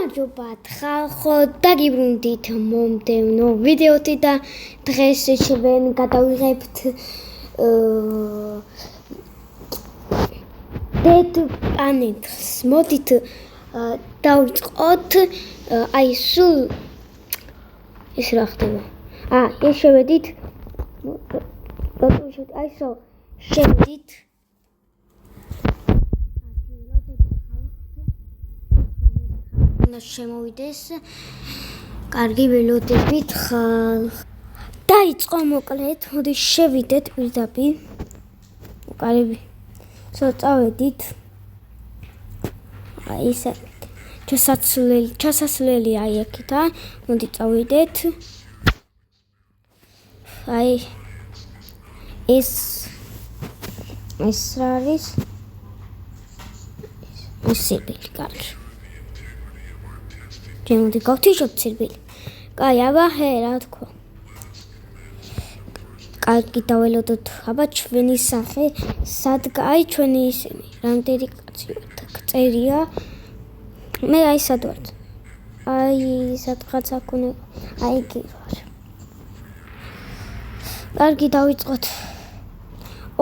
გამარჯობათ ხალხო, დაგიბრუნდით მომდევნო ვიდეოთი და დღეს ჩვენ გადავიღებთ Dead Planets. მოდით დავიწყოთ აი სულ ის რა ხდება. ეს შევედით აი სო შევედით შემოვიდეს კარგი ველოდებით ხალხ დაიწყო მოკლედ მოდი შევიდეთ პირდაპირ კარები წავედით აი ესე ჩასასვლელი აი აქეთა მოდი წავიდეთ აი ეს რა არის სირბილი კარგი ჩემოდი გავთიშოთ სირბილი კაი აბა რა თქვა კარგი დაველოდოთ აბა ჩვენი სახე სადგაი ჩვენი ისინი რამდენი კაცი წერია მე აი სად ვარ აი სადღაც აქ უნდა აი კი ვარ კარგი დავიწყოთ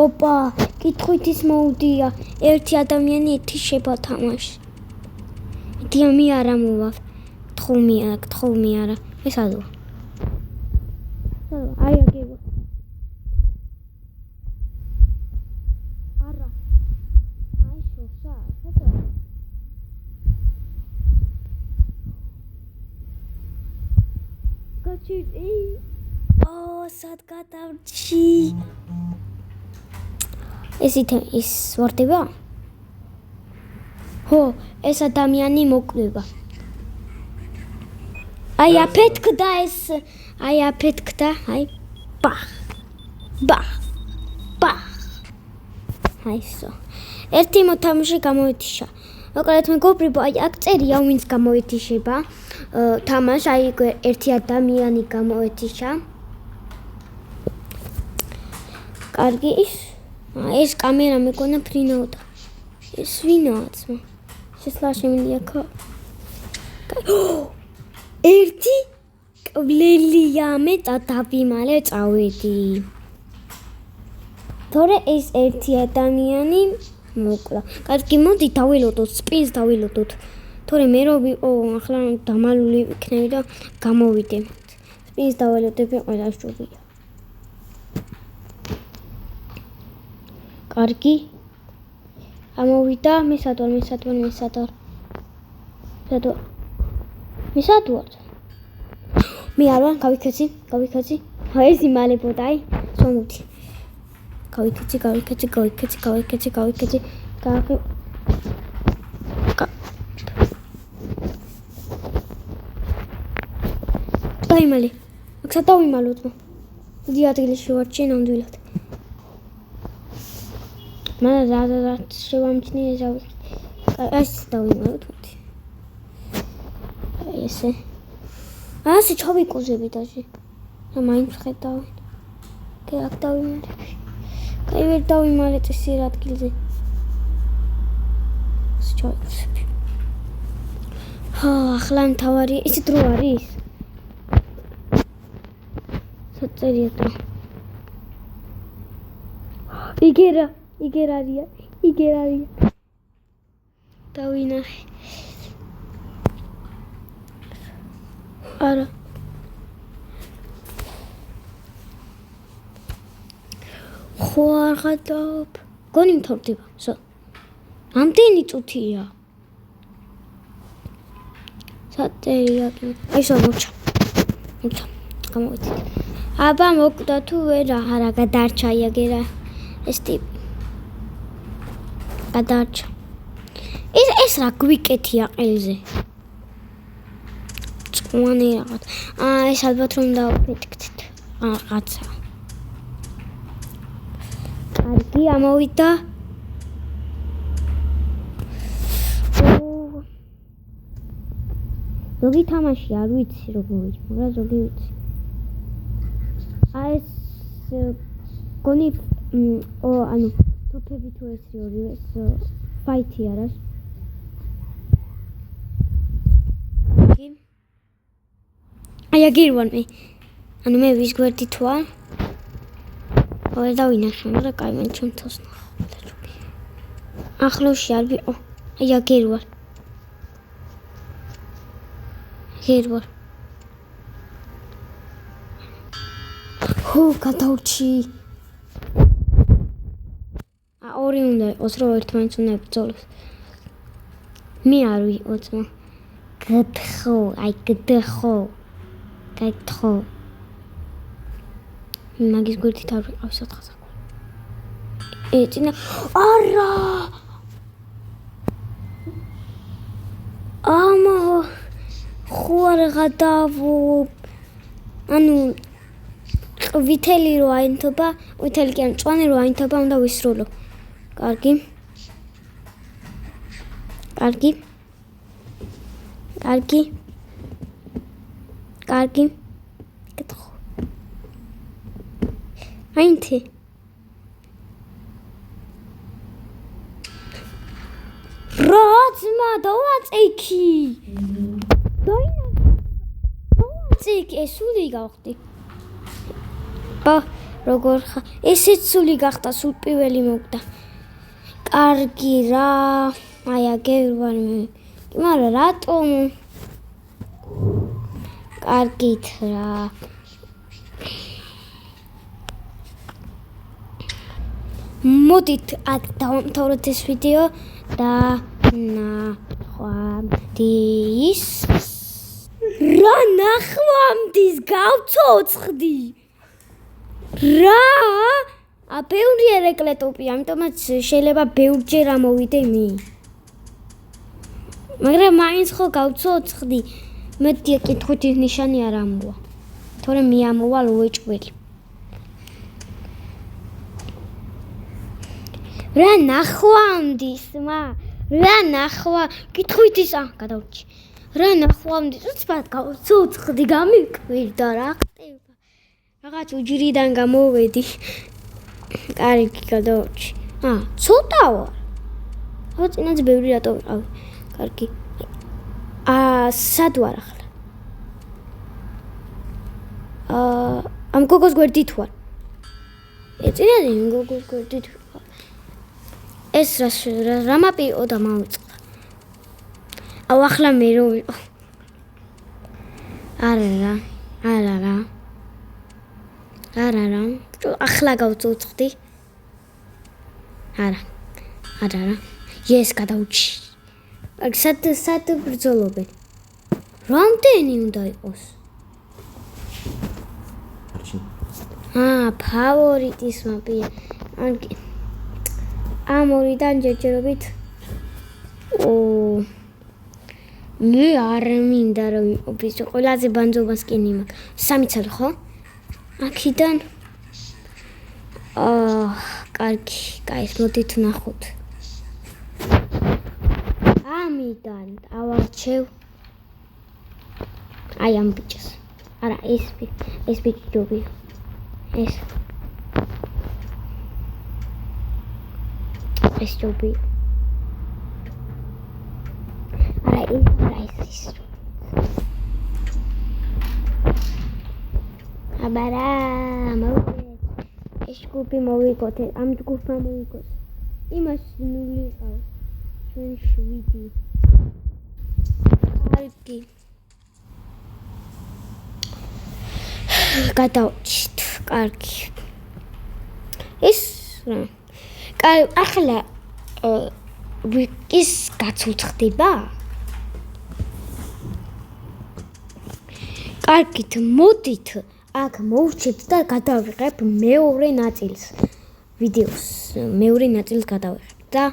ოპა კითხვით ის მოუდია ერთი ადამიანი ერთი შეება თამაში დიამი არა მოვა თხოვნი არა ეს ადო აი აგება არა აი შოცა გაჩი სად გადავჭი ეს ვარდება ხო ეს ადამიანი მოკვდება აი აფეთქდა ეს აი აფეთქდა აი ბახ აი სო ერთი მოთამაშე გამოეთიშა მოკლედ მეგობრებო აი აქ წერია ვინც გამოეთიშება თამაშ აი ერთი ადამიანი გამოეთიშა კარგი ეს კამერა მეკონა ფრინავდა ეს ვინაა ძმა შესლა შემიძლია ხო ერთი კვლელია მე დავიმალე წავედი თორე ეს ერთი ადამიანი მოკლა კარგი მოდი დაველოდოთ სპინს დაველოდოთ თორე მე რობი ახლა დამალული იქნები და გამოვიდე სპინს დაველოდები ყველა შუბია კარგი ამოვიდა მე სად ვარ მე არ ვარ გავიქეცი ეს იმალებოდა აი სომუთი გავიქეცი დაიმალე აქ დავიმალოთ მოდი ადგილში ვარ ჩვენ ნამდვილად მაგრამ რა შევამჩნიე ეს დავიმალოთ მოდი ესე ასე ჩავიკუზები დაჟე რა მაინც ხედავენ კი აქ დავიმალე კაი ვერ დავიმალეთ ეს რა ადგილზე ასე ჩავიკუზები ახლა მთავარი ის დრო არის საწერია დრო იგერ არია დავინახე არა ხო არ გადავ გონი მთავრდება სო ამდენი წუთია საწერია აი სო მოჩა გამოვიდეთ აბა მოკვდა თუ ვერა არა გადარჩა იაგერა ეს ტიპი გადარჩა ეს რა გვიკეთია ყელზე მანე რაღაც ეს ალბათ რომ დავფეთქდით რაღაცა კარგი ამოვიდა ზოგი თამაში არ ვიცი როგორი მაგრამ ზოგი ვიცი ეს გონი ანუ თოფები თუ ეს ორივე ფაითი არის აი აგირვან მე. ანუ მე ვის გვერდით ვარ? ვერ დავინახე, მაგრამ კაი მან ჩემ თავს ნახო. ახლოში არ ვიყო. აი აგირვარ. აგირვარ. გადავრჩი. ორი უნდა იყოს, რომ ერთმანეთს უნდა ებრძოლოს. მე არ ვიყო ძმა. გთხო, აი გთხო. გთხო. მაგის გვერდით არ ვიყავ სათხაზე. ეწინა. არა! ამა ხوار გადავო. ანუ ვითელი რო აინთობა, ვითელი კი ან მწვანე რო აინთობა, უნდა ვისრულო. კარგი. კარგი. კარგი. კარგი. გეტყო. აინთი. როძმა დავაწექი. დავაწექი, ესული გავხდი. როგორ ხა ესეც სული გახდა, სულ პირველი მოვდა. კარგი რა, აი აგერვარ მე. მაგრამ რატომ? კარგით რა. მოდით აქ დავამთავროთ ეს ვიდეო და ნახვამდის. რა ნახვამდის გავცოცხდი? რა? ბევრი ერეკლეტოპია, ამიტომაც შეიძლება ბევრჯერ ამოვიდე მე. მაგრამ მაინც ხო გავცოცხდი. მეტია კითხვით ნიშანი არ ამოვა. თორემ მე ამოვა ლოეჭველი. რა ნახვამდის, რა ნახვა, კითხვით ის გადავრჩი. რა ნახვამდის, უცბად გავცოცხდი, გამიკვირდა რა ხდება. რაღაც უჯრიდან გამოვედი. კარგი გადავრჩი. ცოტა ვარ. წინაც ბევრი რატო ვიყავი. კარგი. სად ვარ ახლა? ამ გოგოს გვერდით ვარ. წინაზე გოგოს გვერდით ვარ. ეს რა მაპიო და მოვიწყდა. ახლა მე რო ვიყო. არა. ახლა გავწოცხდი. არა. ეს გადავრჩი. სად ბრძოლობენ? რამდენი უნდა იყოს? ფავორიტის მაპია. ამ ორიდან ჯერჯერობით. მე არ მინდა რომ ვიყო ყველაზე ბანძობას კენი მაქვს. 3 წელი ხო? აქიდან კარგი, კაი, მოდით ნახოთ. ამიდან ავარჩევ აი ამ ბიჭს. არა, ეს ბიჭი ჯობია. ეს ჯობია. არა, ეს. აბარა, ეს ჯგუფი მოვიგოთ, ამ ჯგუფმა მოვიგოთ. იმას 0 ყავს. ჩვენ 7. კარგი. გადავჭით, კარგი. ეს რა? ახლა ის გაცუცხდება? კარგით, მოდით აქ მოვჩით და გადავიღებ მეორე ნაწილს. ვიდეოს მეორე ნაწილს გადავიღებ და